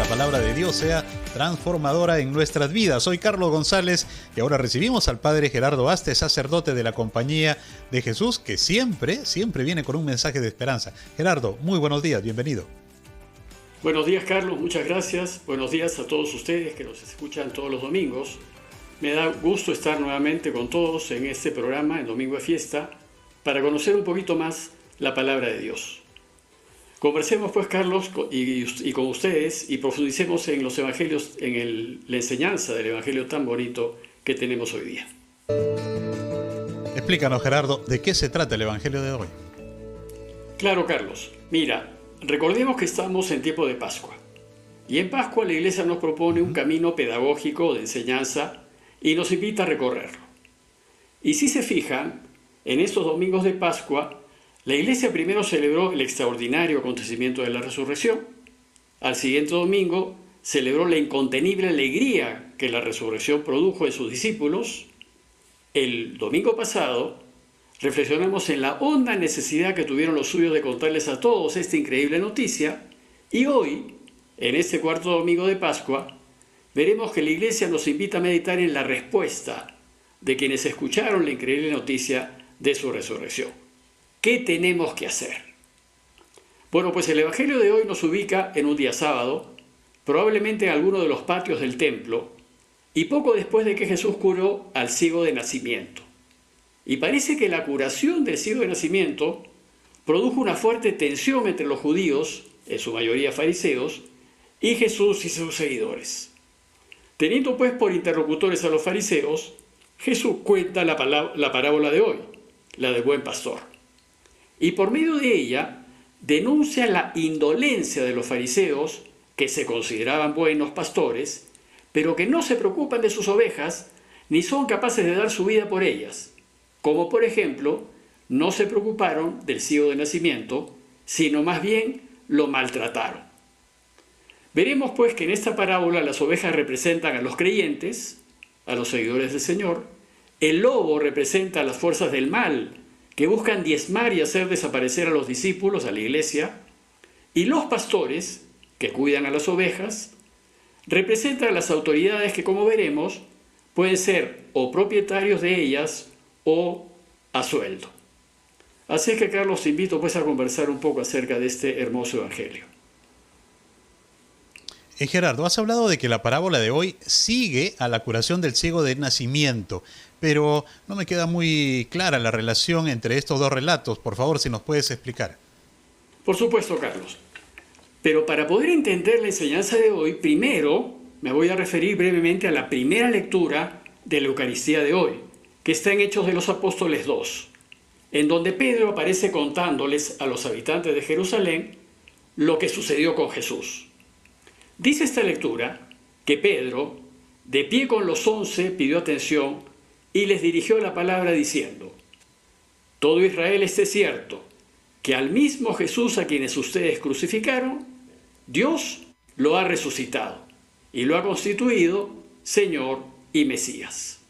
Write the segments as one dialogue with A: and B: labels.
A: palabra de Dios sea transformadora en nuestras vidas. Soy Carlos González y ahora recibimos al Padre Gerardo Baste, sacerdote de la Compañía de Jesús, que siempre viene con un mensaje de esperanza. Gerardo, muy buenos días, bienvenido.
B: Buenos días, Carlos, muchas gracias. Buenos días a todos ustedes que nos escuchan todos los domingos. Me da gusto estar nuevamente con todos en este programa, en Domingo de Fiesta, para conocer un poquito más la palabra de Dios. Conversemos pues, Carlos, y con ustedes, y profundicemos en los evangelios, en la enseñanza del evangelio tan bonito que tenemos hoy día.
A: Explícanos, Gerardo, ¿de qué se trata el evangelio de hoy?
B: Claro, Carlos. Mira, recordemos que estamos en tiempo de Pascua. Y en Pascua la Iglesia nos propone un camino pedagógico de enseñanza y nos invita a recorrerlo. Y si se fijan, en estos domingos de Pascua, la Iglesia primero celebró el extraordinario acontecimiento de la resurrección. Al siguiente domingo celebró la incontenible alegría que la resurrección produjo en sus discípulos. El domingo pasado reflexionamos en la honda necesidad que tuvieron los suyos de contarles a todos esta increíble noticia. Y hoy, en este cuarto domingo de Pascua, veremos que la Iglesia nos invita a meditar en la respuesta de quienes escucharon la increíble noticia de su resurrección. ¿Qué tenemos que hacer? Bueno, pues el Evangelio de hoy nos ubica en un día sábado, probablemente en alguno de los patios del templo, y poco después de que Jesús curó al ciego de nacimiento. Y parece que la curación del ciego de nacimiento produjo una fuerte tensión entre los judíos, en su mayoría fariseos, y Jesús y sus seguidores. Teniendo pues por interlocutores a los fariseos, Jesús cuenta la parábola de hoy, la del buen pastor. Y por medio de ella denuncia la indolencia de los fariseos, que se consideraban buenos pastores, pero que no se preocupan de sus ovejas ni son capaces de dar su vida por ellas, como por ejemplo no se preocuparon del ciego de nacimiento, sino más bien lo maltrataron. Veremos pues que en esta parábola las ovejas representan a los creyentes, a los seguidores del Señor, el lobo representa a las fuerzas del mal, que buscan diezmar y hacer desaparecer a los discípulos, a la Iglesia, y los pastores, que cuidan a las ovejas, representan a las autoridades que, como veremos, pueden ser o propietarios de ellas o a sueldo. Así es que, Carlos, te invito pues a conversar un poco acerca de este hermoso evangelio.
A: Gerardo, has hablado de que la parábola de hoy sigue a la curación del ciego de nacimiento, pero no me queda muy clara la relación entre estos dos relatos. Por favor, si nos puedes explicar.
B: Por supuesto, Carlos. Pero para poder entender la enseñanza de hoy, primero me voy a referir brevemente a la primera lectura de la Eucaristía de hoy, que está en Hechos de los Apóstoles 2, en donde Pedro aparece contándoles a los habitantes de Jerusalén lo que sucedió con Jesús. Dice esta lectura que Pedro, de pie con los 11, pidió atención y les dirigió la palabra diciendo: todo Israel esté cierto, que al mismo Jesús a quienes ustedes crucificaron, Dios lo ha resucitado y lo ha constituido Señor y Mesías.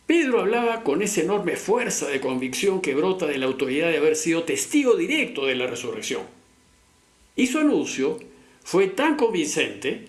B: Pedro hablaba con esa enorme fuerza de convicción que brota de la autoridad de haber sido testigo directo de la resurrección. Y su anuncio fue tan convincente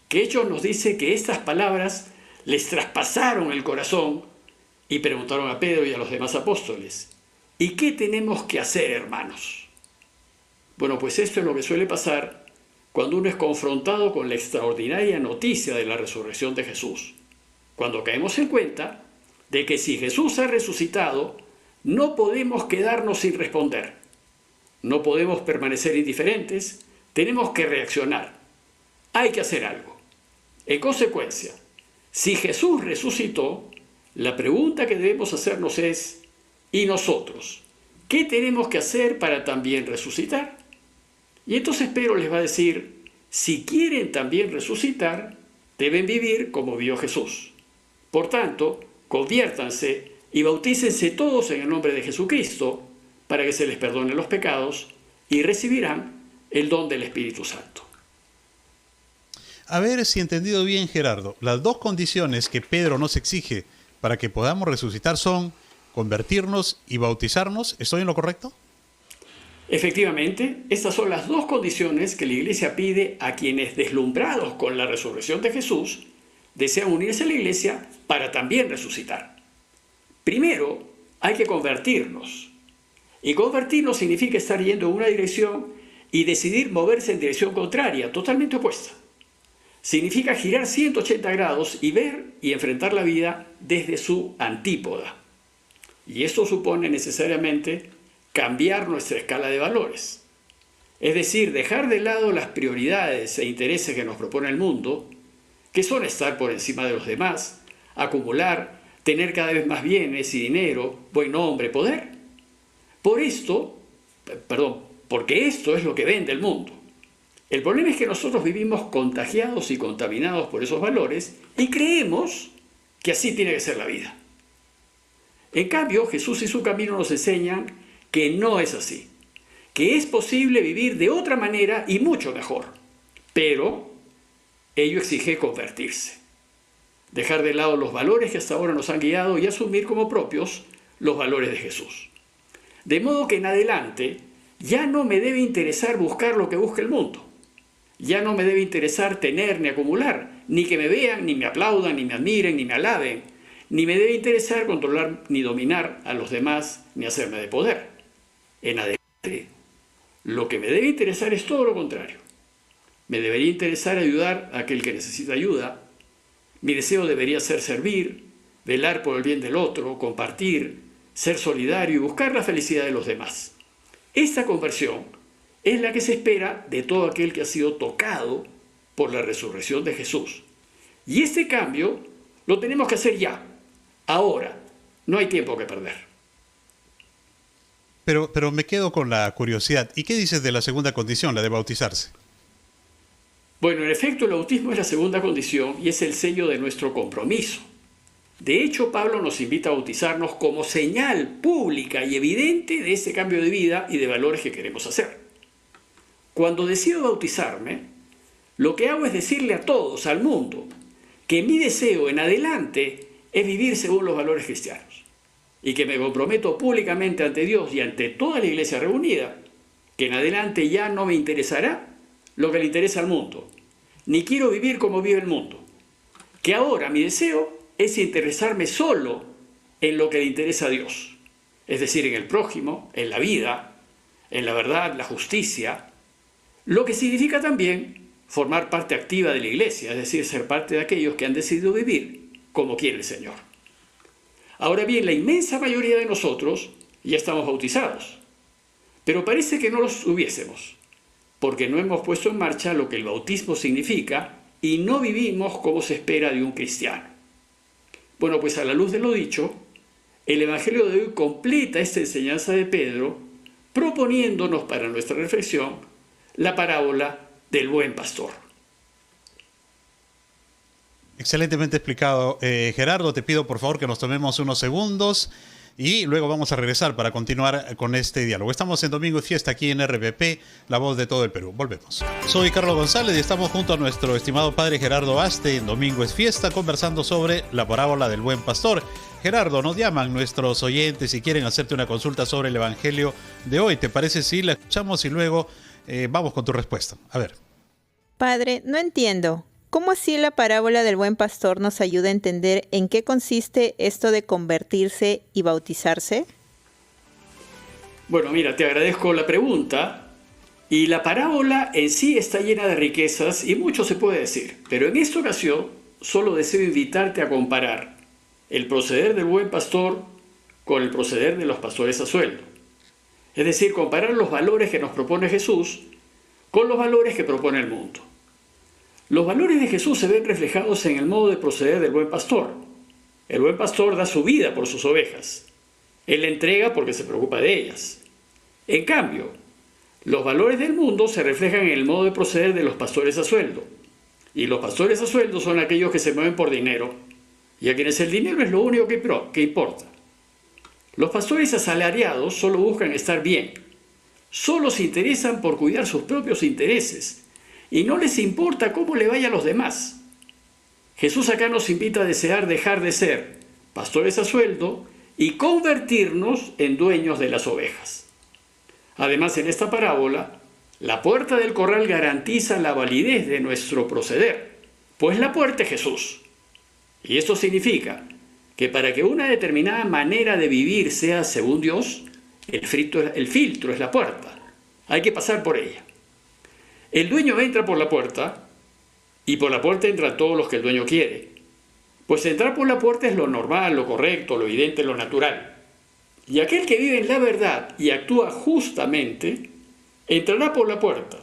B: que Hechos nos dice que estas palabras les traspasaron el corazón y preguntaron a Pedro y a los demás apóstoles: ¿y qué tenemos que hacer, hermanos? Bueno, pues esto es lo que suele pasar cuando uno es confrontado con la extraordinaria noticia de la resurrección de Jesús. Cuando caemos en cuenta de que si Jesús ha resucitado, no podemos quedarnos sin responder. No podemos permanecer indiferentes, tenemos que reaccionar. Hay que hacer algo. En consecuencia, si Jesús resucitó, la pregunta que debemos hacernos es: ¿y nosotros? ¿Qué tenemos que hacer para también resucitar? Y entonces Pedro les va a decir: si quieren también resucitar, deben vivir como vivió Jesús. Por tanto, conviértanse y bautícense todos en el nombre de Jesucristo para que se les perdone los pecados y recibirán el don del Espíritu Santo.
A: A ver si he entendido bien, Gerardo. Las dos condiciones que Pedro nos exige para que podamos resucitar son convertirnos y bautizarnos. ¿Estoy en lo correcto?
B: Efectivamente, estas son las dos condiciones que la Iglesia pide a quienes, deslumbrados con la resurrección de Jesús, desean unirse a la Iglesia para también resucitar. Primero, hay que convertirnos. Y convertirnos significa estar yendo en una dirección y decidir moverse en dirección contraria, totalmente opuesta. Significa girar 180 grados y ver y enfrentar la vida desde su antípoda. Y esto supone necesariamente cambiar nuestra escala de valores. Es decir, dejar de lado las prioridades e intereses que nos propone el mundo, que son estar por encima de los demás, acumular, tener cada vez más bienes y dinero, buen nombre, poder. Porque esto es lo que vende el mundo. El problema es que nosotros vivimos contagiados y contaminados por esos valores y creemos que así tiene que ser la vida. En cambio, Jesús y su camino nos enseñan que no es así, que es posible vivir de otra manera y mucho mejor, pero ello exige convertirse, dejar de lado los valores que hasta ahora nos han guiado y asumir como propios los valores de Jesús. De modo que en adelante ya no me debe interesar buscar lo que busca el mundo, ya no me debe interesar tener ni acumular, ni que me vean, ni me aplaudan, ni me admiren, ni me alaben, ni me debe interesar controlar ni dominar a los demás, ni hacerme de poder. En adelante, lo que me debe interesar es todo lo contrario. Me debería interesar ayudar a aquel que necesita ayuda. Mi deseo debería ser servir, velar por el bien del otro, compartir, ser solidario y buscar la felicidad de los demás. Esta conversión es la que se espera de todo aquel que ha sido tocado por la resurrección de Jesús. Y este cambio lo tenemos que hacer ya, ahora. No hay tiempo que perder.
A: Pero me quedo con la curiosidad. ¿Y qué dices de la segunda condición, la de bautizarse?
B: Bueno, en efecto, el bautismo es la segunda condición y es el sello de nuestro compromiso. De hecho, Pablo nos invita a bautizarnos como señal pública y evidente de ese cambio de vida y de valores que queremos hacer. Cuando decido bautizarme, lo que hago es decirle a todos, al mundo, que mi deseo en adelante es vivir según los valores cristianos y que me comprometo públicamente ante Dios y ante toda la iglesia reunida, que en adelante ya no me interesará lo que le interesa al mundo, ni quiero vivir como vive el mundo, que ahora mi deseo es interesarme solo en lo que le interesa a Dios, es decir, en el prójimo, en la vida, en la verdad, la justicia, lo que significa también formar parte activa de la iglesia, es decir, ser parte de aquellos que han decidido vivir como quiere el Señor. Ahora bien, la inmensa mayoría de nosotros ya estamos bautizados, pero parece que no los hubiésemos, porque no hemos puesto en marcha lo que el bautismo significa y no vivimos como se espera de un cristiano. Bueno, pues a la luz de lo dicho, el Evangelio de hoy completa esta enseñanza de Pedro, proponiéndonos para nuestra reflexión la parábola del buen pastor.
A: Excelentemente explicado. Gerardo, te pido por favor que nos tomemos unos segundos y luego vamos a regresar para continuar con este diálogo. Estamos en Domingo es Fiesta aquí en RPP, la voz de todo el Perú. Volvemos. Soy Carlos González y estamos junto a nuestro estimado padre Gerardo Aste en Domingo es Fiesta, conversando sobre la parábola del buen pastor. Gerardo, nos llaman nuestros oyentes y quieren hacerte una consulta sobre el Evangelio de hoy. ¿Te parece si la escuchamos y luego vamos con tu respuesta? A ver.
C: Padre, no entiendo. ¿Cómo así la parábola del buen pastor nos ayuda a entender en qué consiste esto de convertirse y bautizarse?
B: Bueno, mira, te agradezco la pregunta. Y la parábola en sí está llena de riquezas y mucho se puede decir. Pero en esta ocasión solo deseo invitarte a comparar el proceder del buen pastor con el proceder de los pastores a sueldo. Es decir, comparar los valores que nos propone Jesús con los valores que propone el mundo. Los valores de Jesús se ven reflejados en el modo de proceder del buen pastor. El buen pastor da su vida por sus ovejas. Él la entrega porque se preocupa de ellas. En cambio, los valores del mundo se reflejan en el modo de proceder de los pastores a sueldo. Y los pastores a sueldo son aquellos que se mueven por dinero, y a quienes el dinero es lo único que importa. Los pastores asalariados solo buscan estar bien. Solo se interesan por cuidar sus propios intereses y no les importa cómo le vaya a los demás. Jesús acá nos invita a desear dejar de ser pastores a sueldo y convertirnos en dueños de las ovejas. Además, en esta parábola, la puerta del corral garantiza la validez de nuestro proceder, pues la puerta es Jesús. Y esto significa que para que una determinada manera de vivir sea según Dios, el filtro es la puerta. Hay que pasar por ella. El dueño entra por la puerta y por la puerta entran todos los que el dueño quiere. Pues entrar por la puerta es lo normal, lo correcto, lo evidente, lo natural. Y aquel que vive en la verdad y actúa justamente, entrará por la puerta.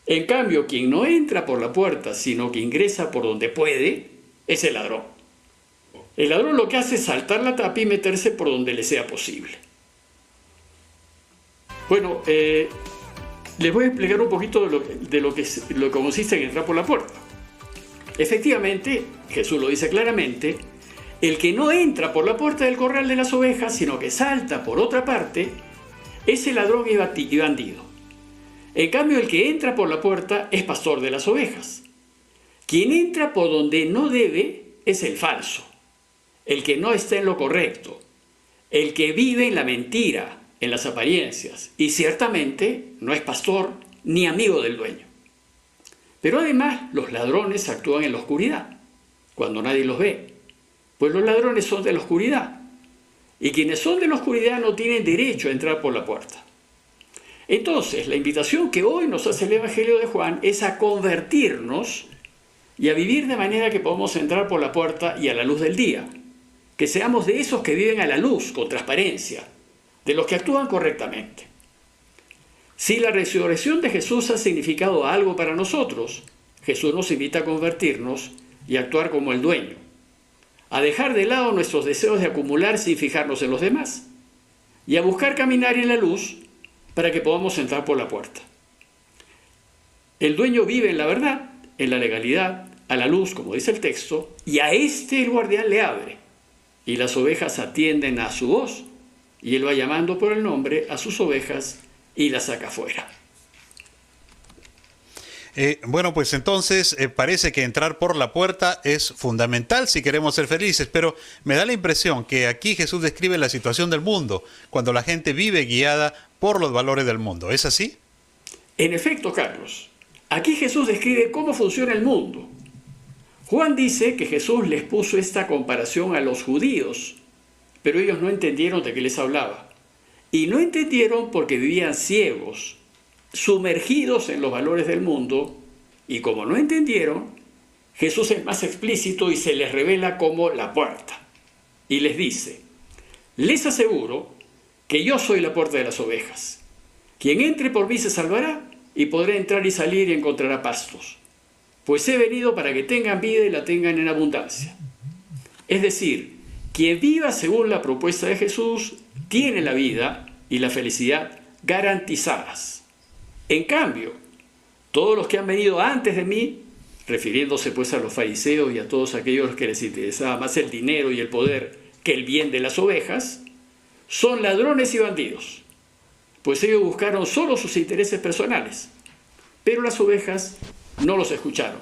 B: En cambio, quien no entra por la puerta, sino que ingresa por donde puede, es el ladrón. El ladrón lo que hace es saltar la tapa y meterse por donde le sea posible. Bueno, les voy a explicar un poquito de lo que consiste en entrar por la puerta. Efectivamente, Jesús lo dice claramente, el que no entra por la puerta del corral de las ovejas, sino que salta por otra parte, es el ladrón y bandido. En cambio, el que entra por la puerta es pastor de las ovejas. Quien entra por donde no debe es el falso, el que no está en lo correcto, el que vive en la mentira, en las apariencias, y ciertamente no es pastor ni amigo del dueño. Pero además los ladrones actúan en la oscuridad, cuando nadie los ve, pues los ladrones son de la oscuridad, y quienes son de la oscuridad no tienen derecho a entrar por la puerta. Entonces, la invitación que hoy nos hace el Evangelio de Juan es a convertirnos y a vivir de manera que podamos entrar por la puerta y a la luz del día, que seamos de esos que viven a la luz, con transparencia, de los que actúan correctamente. Si la resurrección de Jesús ha significado algo para nosotros, Jesús nos invita a convertirnos y actuar como el dueño, a dejar de lado nuestros deseos de acumular sin fijarnos en los demás, y a buscar caminar en la luz para que podamos entrar por la puerta. El dueño vive en la verdad, en la legalidad, a la luz, como dice el texto, y a este el guardián le abre, y las ovejas atienden a su voz, y él va llamando por el nombre a sus ovejas y las saca fuera.
A: Bueno, pues entonces parece que entrar por la puerta es fundamental si queremos ser felices, pero me da la impresión que aquí Jesús describe la situación del mundo, cuando la gente vive guiada por los valores del mundo. ¿Es así?
B: En efecto, Carlos, aquí Jesús describe cómo funciona el mundo. Juan dice que Jesús les puso esta comparación a los judíos, pero ellos no entendieron de qué les hablaba. Y no entendieron porque vivían ciegos, sumergidos en los valores del mundo, y como no entendieron, Jesús es más explícito y se les revela como la puerta. Y les dice, les aseguro que yo soy la puerta de las ovejas. Quien entre por mí se salvará y podrá entrar y salir y encontrará pastos. Pues he venido para que tengan vida y la tengan en abundancia. Es decir, quien viva según la propuesta de Jesús tiene la vida y la felicidad garantizadas. En cambio, todos los que han venido antes de mí, refiriéndose pues a los fariseos y a todos aquellos que les interesaba más el dinero y el poder que el bien de las ovejas, son ladrones y bandidos, pues ellos buscaron solo sus intereses personales, pero las ovejas no los escucharon,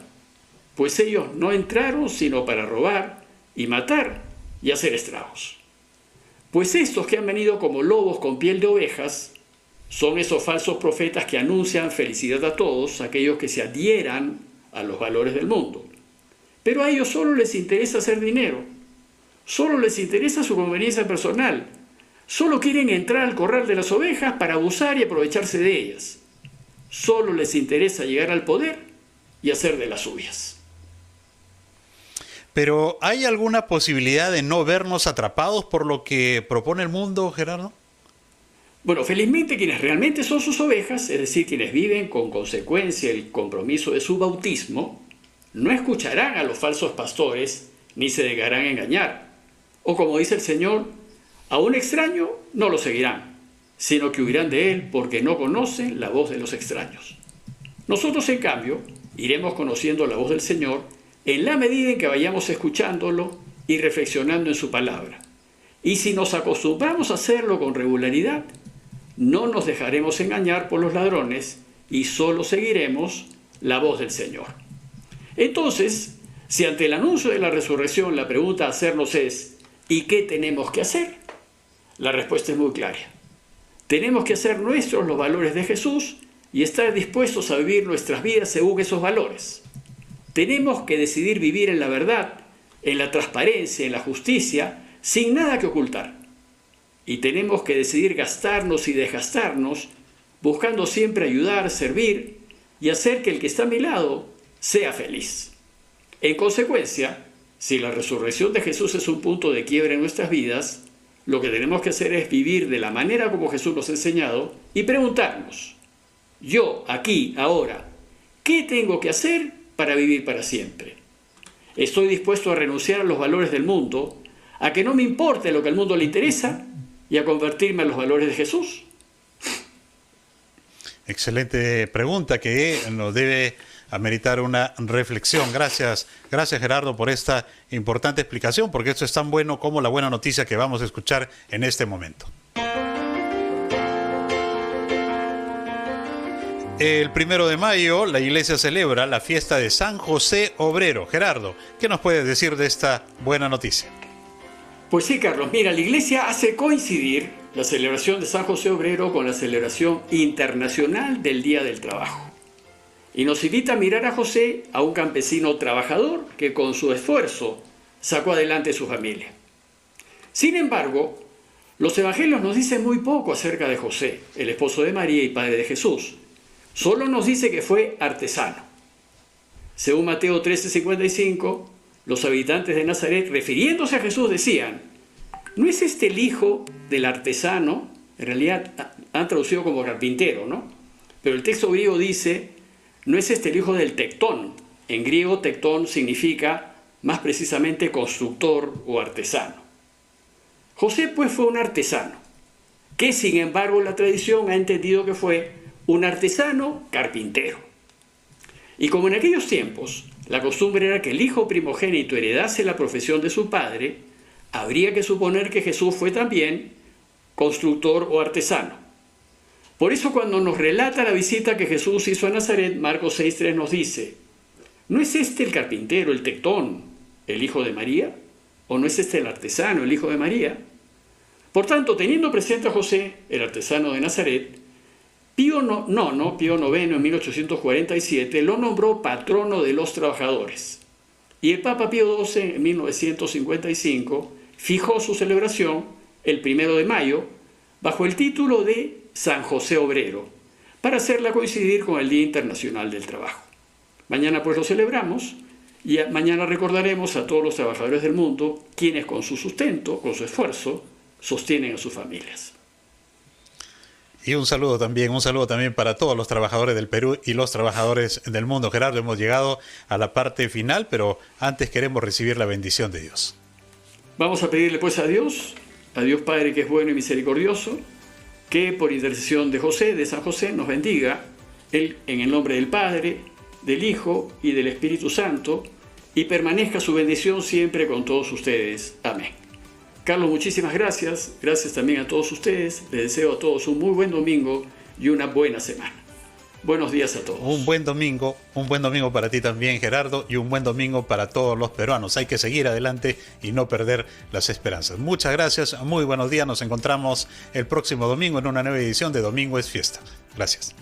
B: pues ellos no entraron sino para robar y matar y hacer estragos. Pues estos que han venido como lobos con piel de ovejas son esos falsos profetas que anuncian felicidad a todos aquellos que se adhieran a los valores del mundo. Pero a ellos solo les interesa hacer dinero, solo les interesa su conveniencia personal, solo quieren entrar al corral de las ovejas para abusar y aprovecharse de ellas. Solo les interesa llegar al poder y hacer de las suyas.
A: Pero ¿hay alguna posibilidad de no vernos atrapados por lo que propone el mundo, Gerardo?
B: Bueno, felizmente quienes realmente son sus ovejas, es decir, quienes viven con consecuencia el compromiso de su bautismo, no escucharán a los falsos pastores ni se dejarán engañar. O como dice el Señor, a un extraño no lo seguirán, sino que huirán de él porque no conocen la voz de los extraños. Nosotros, en cambio, iremos conociendo la voz del Señor en la medida en que vayamos escuchándolo y reflexionando en su palabra. Y si nos acostumbramos a hacerlo con regularidad, no nos dejaremos engañar por los ladrones y solo seguiremos la voz del Señor. Entonces, si ante el anuncio de la resurrección la pregunta a hacernos es ¿y qué tenemos que hacer? La respuesta es muy clara. Tenemos que hacer nuestros los valores de Jesús y estar dispuestos a vivir nuestras vidas según esos valores. Tenemos que decidir vivir en la verdad, en la transparencia, en la justicia, sin nada que ocultar. Y tenemos que decidir gastarnos y desgastarnos, buscando siempre ayudar, servir y hacer que el que está a mi lado sea feliz. En consecuencia, si la resurrección de Jesús es un punto de quiebre en nuestras vidas, lo que tenemos que hacer es vivir de la manera como Jesús nos ha enseñado y preguntarnos, yo, aquí, ahora, ¿qué tengo que hacer para vivir para siempre? ¿Estoy dispuesto a renunciar a los valores del mundo, a que no me importe lo que al mundo le interesa y a convertirme a los valores de Jesús?
A: Excelente pregunta que nos debe ameritar una reflexión. Gracias Gerardo por esta importante explicación, porque esto es tan bueno como la buena noticia que vamos a escuchar en este momento. El 1 de mayo la iglesia celebra la fiesta de San José Obrero. Gerardo, ¿qué nos puedes decir de esta buena noticia?
B: Pues sí, Carlos, mira, la iglesia hace coincidir la celebración de San José Obrero con la celebración internacional del Día del Trabajo. Y nos invita a mirar a José, a un campesino trabajador que con su esfuerzo sacó adelante su familia. Sin embargo, los evangelios nos dicen muy poco acerca de José, el esposo de María y padre de Jesús. Solo nos dice que fue artesano. Según Mateo 13:55, los habitantes de Nazaret, refiriéndose a Jesús, decían, ¿no es este el hijo del artesano? En realidad han traducido como carpintero, ¿no? Pero el texto griego dice, ¿no es este el hijo del tectón? En griego, tectón significa más precisamente constructor o artesano. José, pues, fue un artesano, que sin embargo la tradición ha entendido que fue un artesano carpintero. Y como en aquellos tiempos la costumbre era que el hijo primogénito heredase la profesión de su padre, habría que suponer que Jesús fue también constructor o artesano. Por eso cuando nos relata la visita que Jesús hizo a Nazaret, Marcos 6:3 nos dice, ¿no es este el carpintero, el tectón, el hijo de María? ¿O no es este el artesano, el hijo de María? Por tanto, teniendo presente a José, el artesano de Nazaret, Pío IX, en 1847, lo nombró patrono de los trabajadores. Y el Papa Pío XII, en 1955, fijó su celebración el 1 de mayo bajo el título de San José Obrero, para hacerla coincidir con el Día Internacional del Trabajo. Mañana pues lo celebramos y mañana recordaremos a todos los trabajadores del mundo, quienes con su sustento, con su esfuerzo, sostienen a sus familias.
A: Y un saludo también para todos los trabajadores del Perú y los trabajadores del mundo. Gerardo, hemos llegado a la parte final, pero antes queremos recibir la bendición de Dios.
B: Vamos a pedirle pues a Dios Padre que es bueno y misericordioso, que por intercesión de San José, nos bendiga, Él en el nombre del Padre, del Hijo y del Espíritu Santo, y permanezca su bendición siempre con todos ustedes. Amén. Carlos, muchísimas gracias. Gracias también a todos ustedes. Les deseo a todos un muy buen domingo y una buena semana. Buenos días a todos.
A: Un buen domingo para ti también, Gerardo, y un buen domingo para todos los peruanos. Hay que seguir adelante y no perder las esperanzas. Muchas gracias, muy buenos días. Nos encontramos el próximo domingo en una nueva edición de Domingo es Fiesta. Gracias.